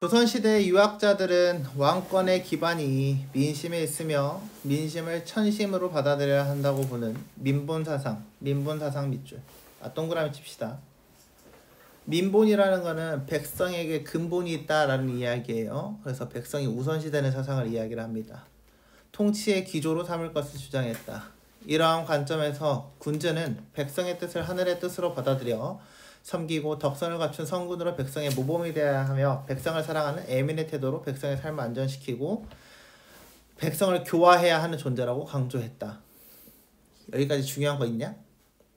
조선시대 유학자들은 왕권의 기반이 민심에 있으며 민심을 천심으로 받아들여야 한다고 보는 민본사상 밑줄. 동그라미 칩시다. 민본이라는 거는 백성에게 근본이 있다라는 이야기예요. 그래서 백성이 우선시되는 사상을 이야기를 합니다. 통치의 기조로 삼을 것을 주장했다. 이러한 관점에서 군주는 백성의 뜻을 하늘의 뜻으로 받아들여 섬기고 덕선을 갖춘 성군으로 백성의 모범이 되어야 하며 백성을 사랑하는 애민의 태도로 백성의 삶을 안전시키고 백성을 교화해야 하는 존재라고 강조했다. 여기까지 중요한 거 있냐?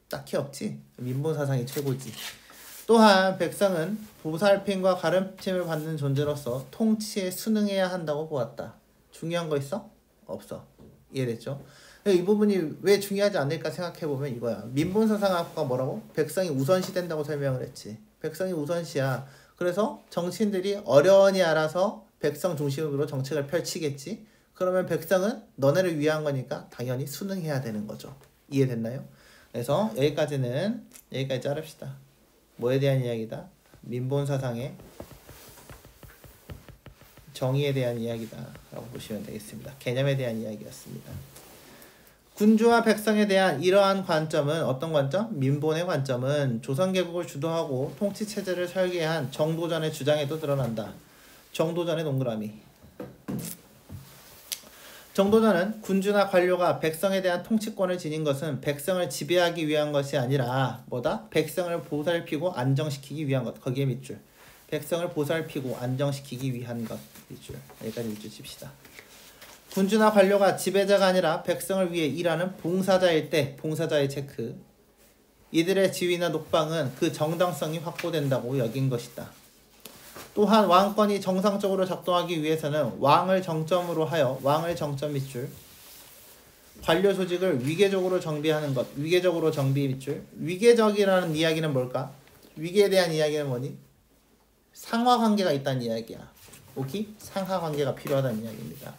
딱히 없지. 민본사상이 최고지. 또한 백성은 보살핌과 가르침을 받는 존재로서 통치에 순응해야 한다고 보았다. 중요한 거 있어? 없어. 이해됐죠? 이 부분이 왜 중요하지 않을까 생각해보면 이거야. 민본사상학과 뭐라고? 백성이 우선시 된다고 설명을 했지. 백성이 우선시야. 그래서 정치인들이 어련히 알아서 백성 중심으로 정책을 펼치겠지. 그러면 백성은 너네를 위한 거니까 당연히 순응해야 되는 거죠. 이해됐나요? 그래서 여기까지 자릅시다. 뭐에 대한 이야기다? 민본사상의 정의에 대한 이야기다 라고 보시면 되겠습니다. 개념에 대한 이야기였습니다. 군주와 백성에 대한 이러한 관점은 어떤 관점? 민본의 관점은 조선개국을 주도하고 통치체제를 설계한 정도전의 주장에도 드러난다. 정도전의 동그라미. 정도전은 군주나 관료가 백성에 대한 통치권을 지닌 것은 백성을 지배하기 위한 것이 아니라 뭐다? 백성을 보살피고 안정시키기 위한 것. 거기에 밑줄. 백성을 보살피고 안정시키기 위한 것. 밑줄. 여기까지 밑줄 칩시다. 군주나 관료가 지배자가 아니라 백성을 위해 일하는 봉사자일 때 봉사자의 체크. 이들의 지위나 녹방은 그 정당성이 확보된다고 여긴 것이다. 또한 왕권이 정상적으로 작동하기 위해서는 왕을 정점으로 하여 왕을 정점 밑줄. 관료 조직을 위계적으로 정비하는 것. 위계적으로 정비 밑줄. 위계적이라는 이야기는 뭘까? 위계에 대한 이야기는 뭐니? 상하관계가 있다는 이야기야. 오케이? 상하관계가 필요하다는 이야기입니다.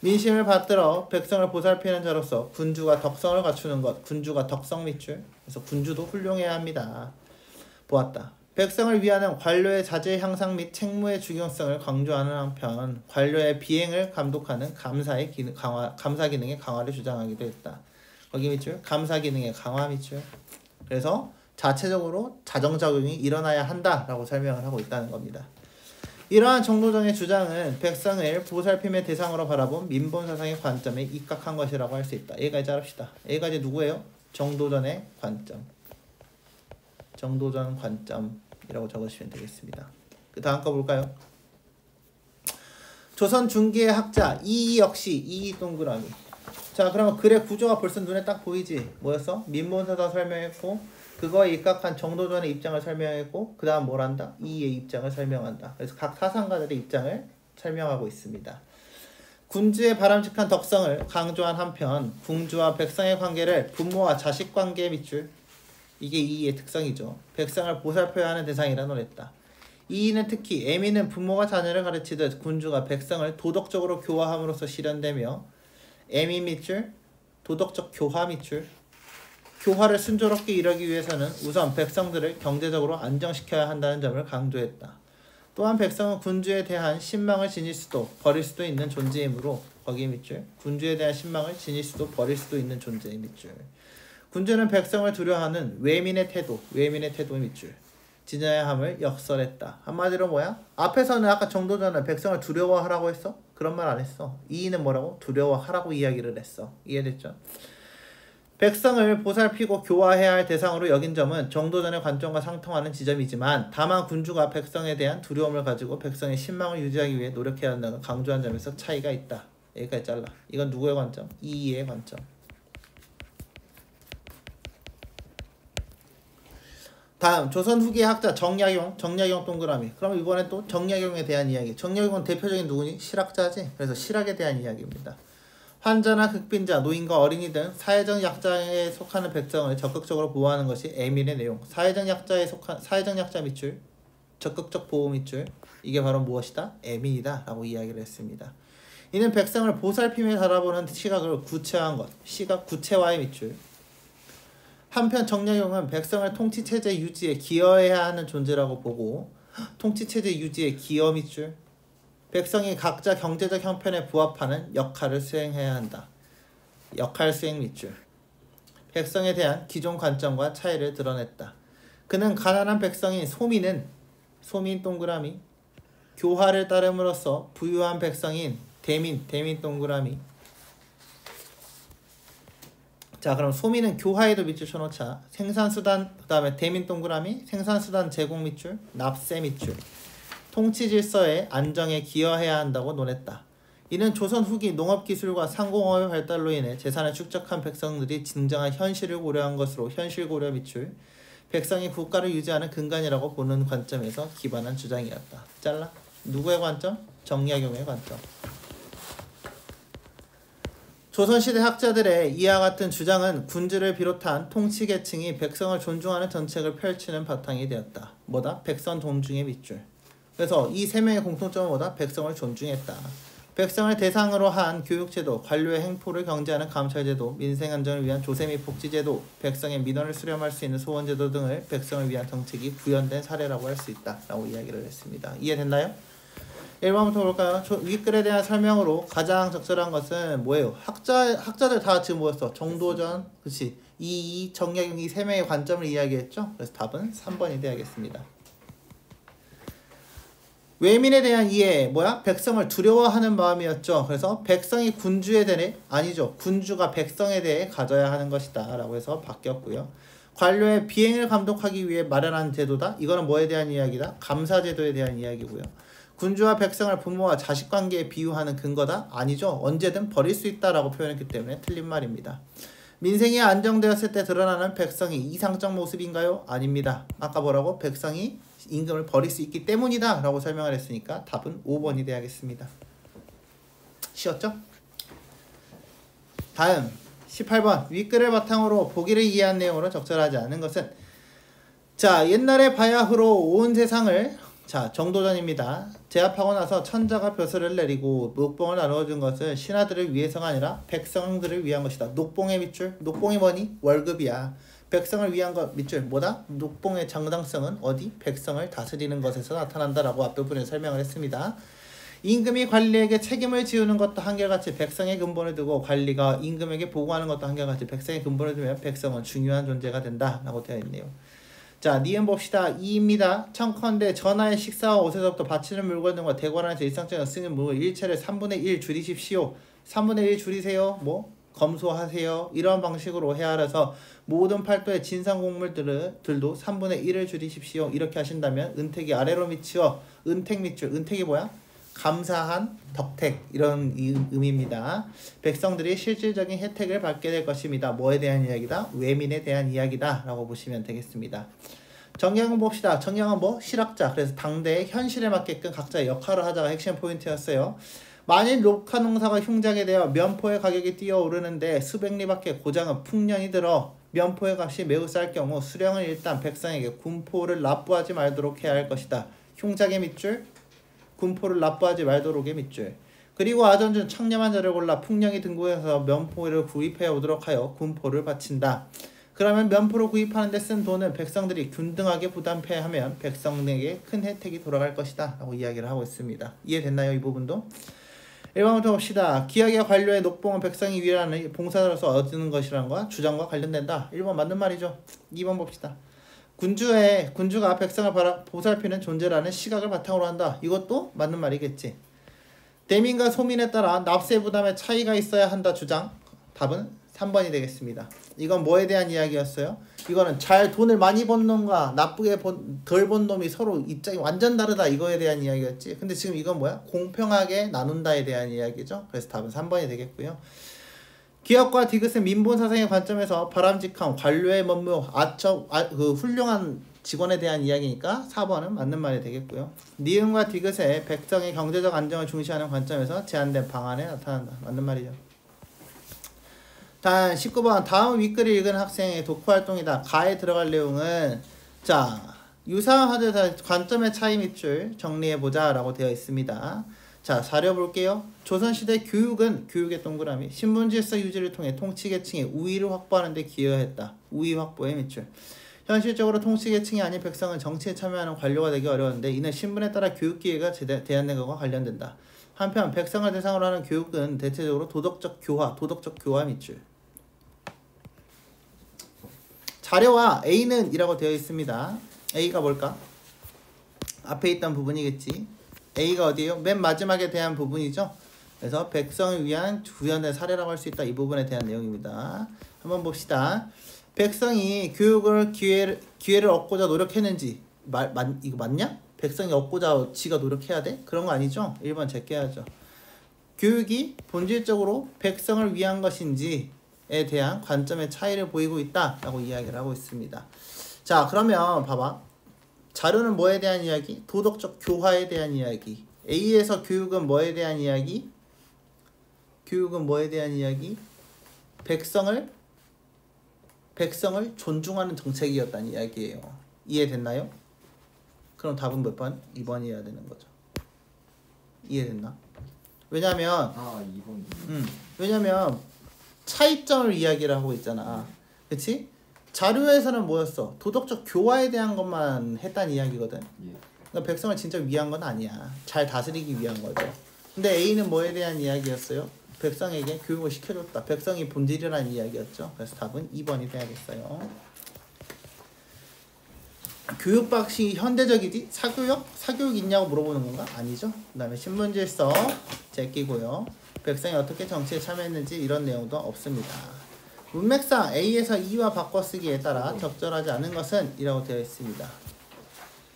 민심을 받들어 백성을 보살피는 자로서 군주가 덕성을 갖추는 것. 군주가 덕성 밑줄. 그래서 군주도 훌륭해야 합니다. 보았다. 백성을 위하는 관료의 자질 향상 및 책무의 중요성을 강조하는 한편 관료의 비행을 감독하는 감사 기능의 강화를 주장하기도 했다. 거기 밑줄. 감사 기능의 강화 밑줄. 그래서 자체적으로 자정작용이 일어나야 한다라고 설명을 하고 있다는 겁니다. 이러한 정도전의 주장은 백성을 보살핌의 대상으로 바라본 민본사상의 관점에 입각한 것이라고 할 수 있다. 여기까지 자릅시다. 여기까지 누구예요? 정도전의 관점. 정도전 관점이라고 적으시면 되겠습니다. 그 다음 거 볼까요? 조선 중기의 학자 이이 역시 이이 동그라미. 자, 그러면 글의 구조가 벌써 눈에 딱 보이지? 뭐였어? 민본사상 설명했고 그거에 입각한 정도전의 입장을 설명했고 그 다음 뭘 한다? 이의 입장을 설명한다. 그래서 각 사상가들의 입장을 설명하고 있습니다. 군주의 바람직한 덕성을 강조한 한편 군주와 백성의 관계를 부모와 자식 관계의 밑줄. 이게 이의 특성이죠. 백성을 보살펴야 하는 대상이라 노랬다. 이의는 특히 애미는 부모가 자녀를 가르치듯 군주가 백성을 도덕적으로 교화함으로써 실현되며 애미 밑줄, 도덕적 교화 밑줄. 교화를 순조롭게 이루기 위해서는 우선 백성들을 경제적으로 안정시켜야 한다는 점을 강조했다. 또한 백성은 군주에 대한 신망을 지닐 수도 버릴 수도 있는 존재이므로 거기에 밑줄. 군주에 대한 신망을 지닐 수도 버릴 수도 있는 존재의 밑줄. 군주는 백성을 두려워하는 외민의 태도 밑줄. 지녀야 함을 역설했다. 한마디로 뭐야? 앞에서는 아까 정도전은 백성을 두려워하라고 했어? 그런 말 안 했어. 이의는 뭐라고? 두려워하라고 이야기를 했어. 이해됐죠? 백성을 보살피고 교화해야 할 대상으로 여긴 점은 정도전의 관점과 상통하는 지점이지만 다만 군주가 백성에 대한 두려움을 가지고 백성의 신망을 유지하기 위해 노력해야 한다는 강조한 점에서 차이가 있다. 여기까지 잘라. 이건 누구의 관점? 이의의 관점. 다음 조선 후기의 학자 정약용 동그라미. 그럼 이번엔 또 정약용에 대한 이야기. 정약용은 대표적인 누구니? 실학자지. 그래서 실학에 대한 이야기입니다. 환자나 극빈자, 노인과 어린이 등 사회적 약자에 속하는 백성을 적극적으로 보호하는 것이 애민의 내용. 사회적 약자 밑줄, 적극적 보호 밑줄. 이게 바로 무엇이다? 애민이다 라고 이야기를 했습니다. 이는 백성을 보살핌에 바라보는 시각을 구체화한 것. 시각 구체화의 밑줄. 한편 정약용은 백성을 통치체제 유지에 기여해야 하는 존재라고 보고 통치체제 유지에 기여 밑줄. 백성이 각자 경제적 형편에 부합하는 역할을 수행해야 한다. 역할 수행 밑줄. 백성에 대한 기존 관점과 차이를 드러냈다. 그는 가난한 백성인 소민 동그라미, 교화를 따름으로써 부유한 백성인 대민 동그라미. 자, 그럼 소민은 교화에도 밑줄 쳐놓자. 생산수단, 그 다음에 대민 동그라미, 생산수단 제공 밑줄, 납세 밑줄. 통치질서의 안정에 기여해야 한다고 논했다. 이는 조선 후기 농업기술과 상공업의 발달로 인해 재산을 축적한 백성들이 진정한 현실을 고려한 것으로 현실 고려 밑줄. 백성이 국가를 유지하는 근간이라고 보는 관점에서 기반한 주장이었다. 잘라. 누구의 관점? 정약용의 관점. 조선시대 학자들의 이와 같은 주장은 군주를 비롯한 통치계층이 백성을 존중하는 정책을 펼치는 바탕이 되었다. 뭐다? 백성 존중의 밑줄. 그래서 이 세 명의 공통점은 뭐다? 백성을 존중했다. 백성을 대상으로 한 교육제도, 관료의 행포를 경제하는 감찰제도, 민생안전을 위한 조세 및 복지제도, 백성의 민원을 수렴할 수 있는 소원제도 등을 백성을 위한 정책이 구현된 사례라고 할 수 있다. 라고 이야기를 했습니다. 이해됐나요? 1번부터 볼까요? 윗글에 대한 설명으로 가장 적절한 것은 뭐예요? 학자들 다 지금 뭐였어? 정도전, 그치? 이 정약용 이 세 명의 관점을 이야기했죠? 그래서 답은 3번이 되어야겠습니다. 외민에 대한 이해, 뭐야? 백성을 두려워하는 마음이었죠. 그래서 백성이 군주에 대해, 아니죠. 군주가 백성에 대해 가져야 하는 것이다. 라고 해서 바뀌었고요. 관료의 비행을 감독하기 위해 마련한 제도다. 이거는 뭐에 대한 이야기다? 감사제도에 대한 이야기고요. 군주와 백성을 부모와 자식 관계에 비유하는 근거다? 아니죠. 언제든 버릴 수 있다라고 표현했기 때문에 틀린 말입니다. 민생이 안정되었을 때 드러나는 백성이 이상적 모습인가요? 아닙니다. 아까 뭐라고? 백성이 임금을 버릴 수 있기 때문이다 라고 설명을 했으니까 답은 5번이 되어야겠습니다. 쉬웠죠? 다음 18번. 윗글을 바탕으로 보기를 이해한 내용으로 적절하지 않은 것은, 자, 옛날에 바야흐로 온 세상을, 자, 정도전입니다. 제압하고 나서 천자가 벼슬을 내리고 녹봉을 나누어준 것은 신하들을 위해서가 아니라 백성들을 위한 것이다. 녹봉의 밑줄. 녹봉이 뭐니? 월급이야. 백성을 위한 것 밑줄. 뭐다? 녹봉의 정당성은 어디? 백성을 다스리는 것에서 나타난다라고 앞부분에 설명을 했습니다. 임금이 관리에게 책임을 지우는 것도 한결같이 백성의 근본을 두고 관리가 임금에게 보고하는 것도 한결같이 백성의 근본을 두면 백성은 중요한 존재가 된다 라고 되어 있네요. 자, 니은 봅시다. 2입니다. 청컨대 전하의 식사와 옷에서부터 바치는 물건 등과 대관원에서 일상적인 쓰는 물건 일체를 3분의 1 줄이십시오. 3분의 1 줄이세요. 뭐? 검소하세요. 이런 방식으로 헤아려서 모든 팔도의 진상곡물들도 3분의 1을 줄이십시오. 이렇게 하신다면 은택이 아래로 미치어 은택 밑줄. 은택이 뭐야? 감사한 덕택, 이런 의미입니다. 백성들이 실질적인 혜택을 받게 될 것입니다. 뭐에 대한 이야기다? 외민에 대한 이야기다 라고 보시면 되겠습니다. 정약은 봅시다. 정약은 뭐? 실학자. 그래서 당대의 현실에 맞게끔 각자의 역할을 하자가 핵심 포인트였어요. 만일 녹화 농사가 흉작이 되어 면포의 가격이 뛰어오르는데 수백 리밖에 고장은 풍년이 들어 면포의 값이 매우 쌀 경우 수령은 일단 백성에게 군포를 납부하지 말도록 해야 할 것이다. 흉작의 밑줄, 군포를 납부하지 말도록의 밑줄. 그리고 아전중 청렴한 자를 골라 풍령이 등고해서 면포를 구입해 오도록 하여 군포를 바친다. 그러면 면포를 구입하는 데 쓴 돈은 백성들이 균등하게 부담해야 하면 백성에게 큰 혜택이 돌아갈 것이다 라고 이야기를 하고 있습니다. 이해됐나요? 이 부분도? 1번부터 봅시다. 기업의 관료의 녹봉은 백성이 위하는 봉사자로서 얻는 것이라는 것과 주장과 관련된다. 1번 맞는 말이죠. 2번 봅시다. 군주가 백성을 보살피는 존재라는 시각을 바탕으로 한다. 이것도 맞는 말이겠지. 대민과 소민에 따라 납세 부담에 차이가 있어야 한다 주장. 답은 3번이 되겠습니다. 이건 뭐에 대한 이야기였어요? 이거는 잘 돈을 많이 번 놈과 나쁘게 덜 번 놈이 서로 입장이 완전 다르다, 이거에 대한 이야기였지. 근데 지금 이건 뭐야? 공평하게 나눈다에 대한 이야기죠. 그래서 답은 3번이 되겠고요. 기업과 디귿은 민본 사상의 관점에서 바람직한 관료의 업무, 훌륭한 직원에 대한 이야기니까 4번은 맞는 말이 되겠고요. 니은과 디귿의 백성의 경제적 안정을 중시하는 관점에서 제한된 방안에 나타난다. 맞는 말이죠. 단 19번. 다음 윗글을 읽은 학생의 독후활동이다. 가에 들어갈 내용은, 자, 유사한 화제에서 관점의 차이 밑줄 정리해보자 라고 되어 있습니다. 자, 사려 볼게요. 조선시대 교육은, 교육의 동그라미, 신분질서 유지를 통해 통치계층의 우위를 확보하는 데 기여했다. 우위 확보의 밑줄. 현실적으로 통치계층이 아닌 백성은 정치에 참여하는 관료가 되기 어려운데 이는 신분에 따라 교육기회가 제한된 것과 관련된다. 한편 백성을 대상으로 하는 교육은 대체적으로 도덕적 교화 밑줄. 자료와 A는 이라고 되어 있습니다. A가 뭘까? 앞에 있던 부분이겠지. A가 어디에요? 맨 마지막에 대한 부분이죠. 그래서 백성을 위한 구현된 사례라고 할 수 있다. 이 부분에 대한 내용입니다. 한번 봅시다. 백성이 교육을 기회를 얻고자 노력했는지 이거 맞냐? 백성이 얻고자 지가 노력해야 돼? 그런 거 아니죠? 1번 제껴야죠. 교육이 본질적으로 백성을 위한 것인지에 대한 관점의 차이를 보이고 있다라고 이야기를 하고 있습니다. 자, 그러면 봐봐. 자료는 뭐에 대한 이야기? 도덕적 교화에 대한 이야기. A에서 교육은 뭐에 대한 이야기? 교육은 뭐에 대한 이야기? 백성을 존중하는 정책이었다는 이야기예요. 이해됐나요? 그럼 답은 몇 번? 2번이어야 되는 거죠. 이해됐나? 왜냐면 2번. 왜냐면 차이점을 이야기를 하고 있잖아. 그치? 자료에서는 뭐였어? 도덕적 교화에 대한 것만 했다는 이야기거든. 그러니까 백성을 진짜 위한 건 아니야. 잘 다스리기 위한 거죠. 근데 A는 뭐에 대한 이야기였어요? 백성에게 교육을 시켜줬다. 백성이 본질이라는 이야기였죠. 그래서 답은 2번이 돼야겠어요. 교육 방식이 현대적이지? 사교육 있냐고 물어보는 건가? 아니죠. 그 다음에 신분질서 제끼고요. 백성이 어떻게 정치에 참여했는지 이런 내용도 없습니다. 문맥상 A에서 E와 바꿔쓰기에 따라 적절하지 않은 것은 이라고 되어 있습니다.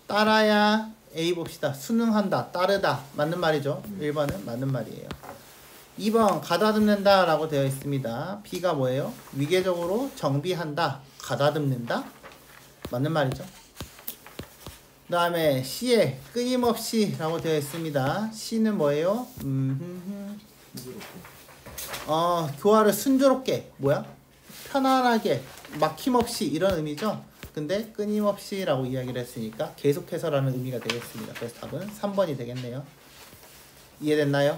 따라야 A 봅시다. 순응한다, 따르다. 맞는 말이죠. 1번은 맞는 말이에요. 2번 가다듬는다 라고 되어 있습니다. B가 뭐예요? 위계적으로 정비한다, 가다듬는다. 맞는 말이죠. 그 다음에 C에 끊임없이 라고 되어 있습니다. C는 뭐예요? 교화를 순조롭게, 편안하게, 막힘없이 이런 의미죠. 근데 끊임없이 라고 이야기를 했으니까 계속해서 라는 의미가 되겠습니다. 그래서 답은 3번이 되겠네요. 이해됐나요?